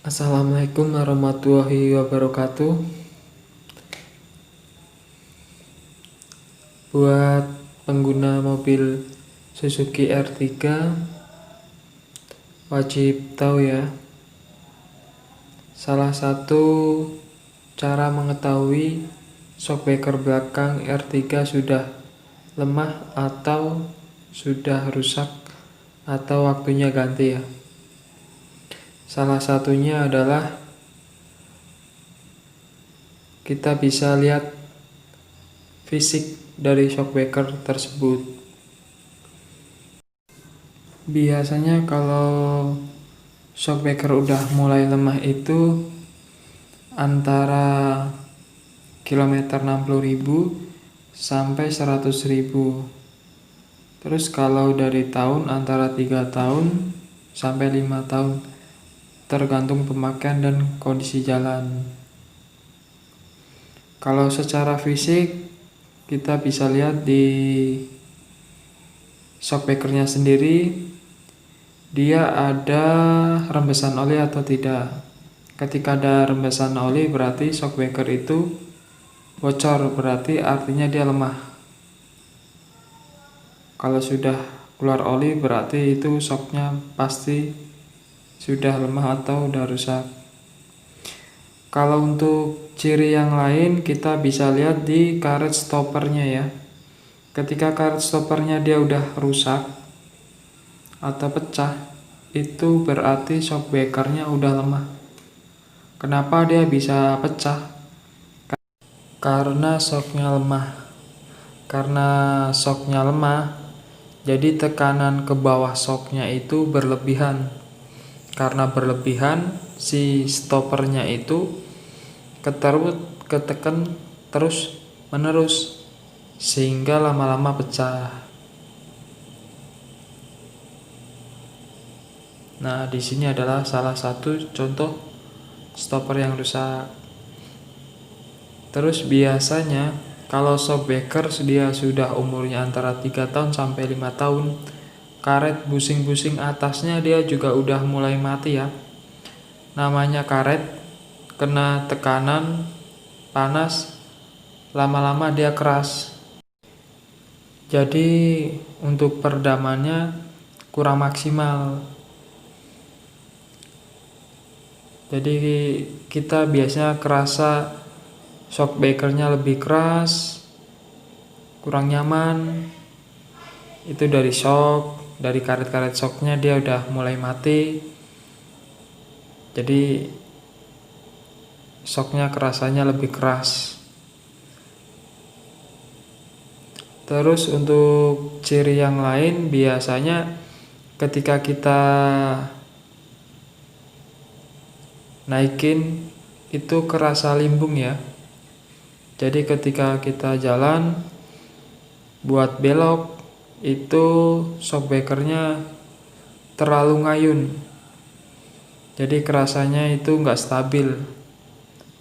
Assalamualaikum warahmatullahi wabarakatuh. Buat pengguna mobil Suzuki R3 wajib tahu ya, salah satu cara mengetahui shockbreaker belakang R3 sudah lemah atau sudah rusak atau waktunya ganti ya. Salah satunya adalah kita bisa lihat fisik dari shockbreaker tersebut. Biasanya kalau shockbreaker udah mulai lemah itu antara kilometer 60.000 sampai 100.000. Terus kalau dari tahun antara 3 tahun sampai 5 tahun, tergantung pemakaian dan kondisi jalan. Kalau secara fisik kita bisa lihat di shockbreakernya sendiri, dia ada rembesan oli atau tidak. Ketika ada rembesan oli berarti shockbreaker itu bocor, berarti artinya dia lemah. Kalau sudah keluar oli berarti itu shocknya pasti sudah lemah atau udah rusak. Kalau untuk ciri yang lain kita bisa lihat di karet stoppernya ya. Ketika karet stoppernya dia udah rusak atau pecah, itu berarti shockbreakernya udah lemah. Kenapa dia bisa pecah? Karena shocknya lemah. Karena shocknya lemah, jadi tekanan ke bawah shocknya itu berlebihan. Karena berlebihan, si stoppernya itu ketekan terus menerus sehingga lama-lama pecah. Nah, di sini adalah salah satu contoh stopper yang rusak. Terus biasanya kalau shockbreaker dia sudah umurnya antara 3 tahun sampai 5 tahun, karet busing-busing atasnya dia juga udah mulai mati ya. Namanya karet kena tekanan panas, lama-lama dia keras. Jadi untuk peredamannya kurang maksimal. Jadi kita biasanya kerasa shockbreakernya lebih keras, kurang nyaman. Itu dari shock, dari karet-karet shocknya dia udah mulai mati. Jadi shocknya kerasanya lebih keras. Terus untuk ciri yang lain biasanya ketika kita naikin itu kerasa limbung ya. Jadi ketika kita jalan buat belok itu shockbreakernya terlalu ngayun. Jadi kerasanya itu nggak stabil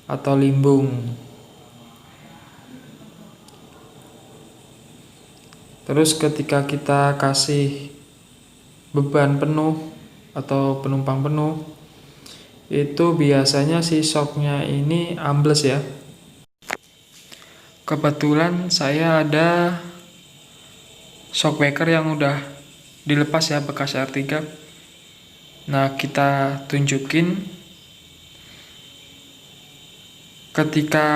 atau limbung. Terus ketika kita kasih beban penuh atau penumpang penuh, itu biasanya si shocknya ini ambles ya. Kebetulan saya ada shockbreaker yang udah dilepas ya, bekas R3. Nah, kita tunjukin ketika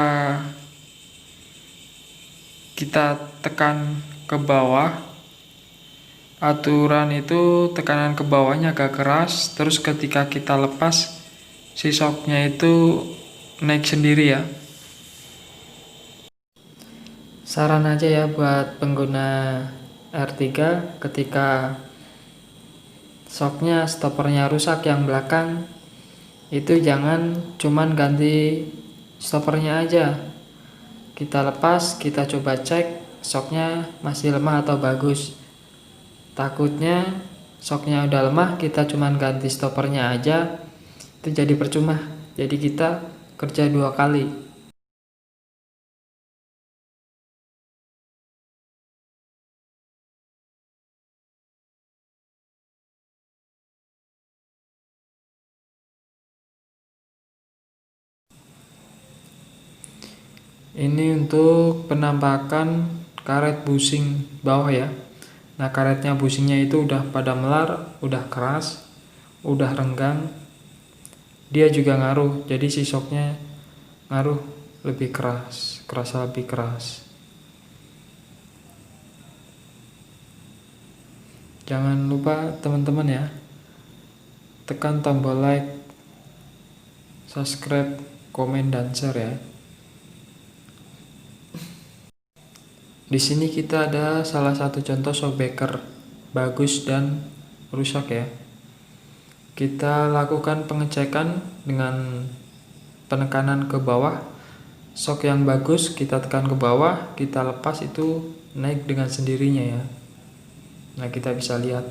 kita tekan ke bawah, aturan itu tekanan ke bawahnya agak keras, terus ketika kita lepas si shocknya itu naik sendiri ya. Saran aja ya buat pengguna R3, ketika shocknya stoppernya rusak yang belakang, itu jangan cuman ganti stoppernya aja. Kita lepas, kita coba cek shocknya masih lemah atau bagus. Takutnya shocknya udah lemah, kita cuman ganti stoppernya aja, itu jadi percuma. Jadi kita kerja 2 kali. Ini untuk penampakan karet bushing bawah ya. Nah, karetnya bushingnya itu udah pada melar, udah keras, udah renggang. Dia juga ngaruh, jadi si shocknya ngaruh lebih keras, kerasa lebih keras. Jangan lupa teman-teman ya, tekan tombol like, subscribe, komen, dan share ya. Di sini kita ada salah satu contoh shockbreaker bagus dan rusak ya. Kita lakukan pengecekan dengan penekanan ke bawah. Shock yang bagus kita tekan ke bawah, kita lepas itu naik dengan sendirinya ya. Nah, kita bisa lihat